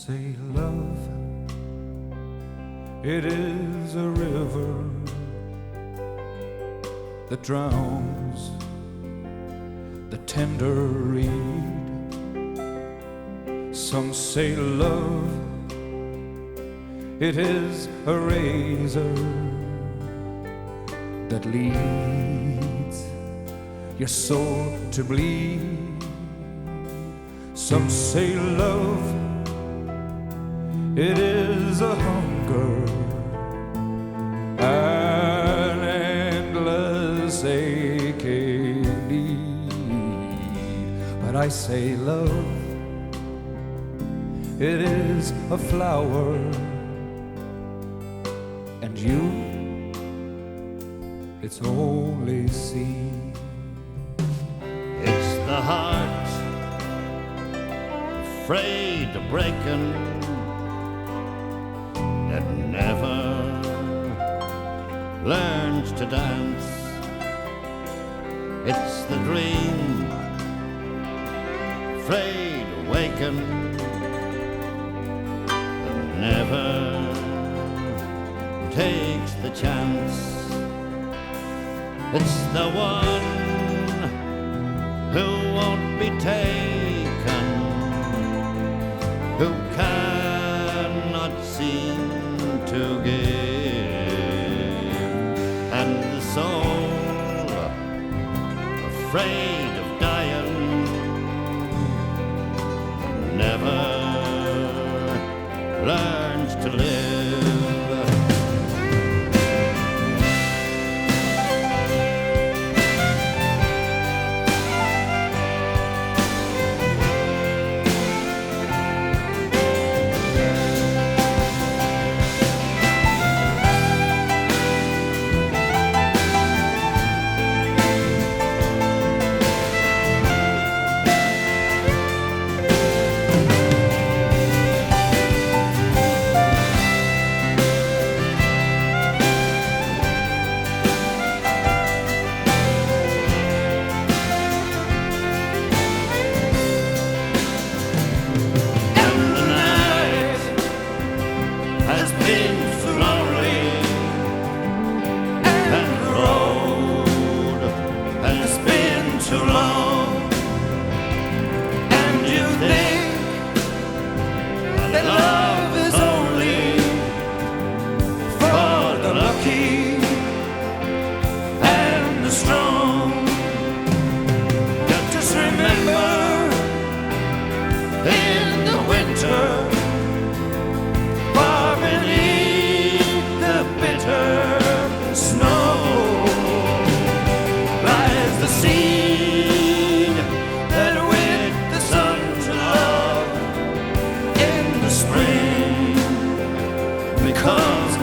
say love, it is a river that drowns the tender reed. Some say love, it is a razor that leads your soul to bleed. Some say love, it is a hunger, an endless aching need. But I say love, it is a flower, and you, it's only seed. It's the heart afraid of breaking, that never learns to dance. It's the dream afraid of waking, that never takes the chance. It's the one who won't be taken, who cannot seem to give, and the soul afraid of dying never learns to live. Spring becomes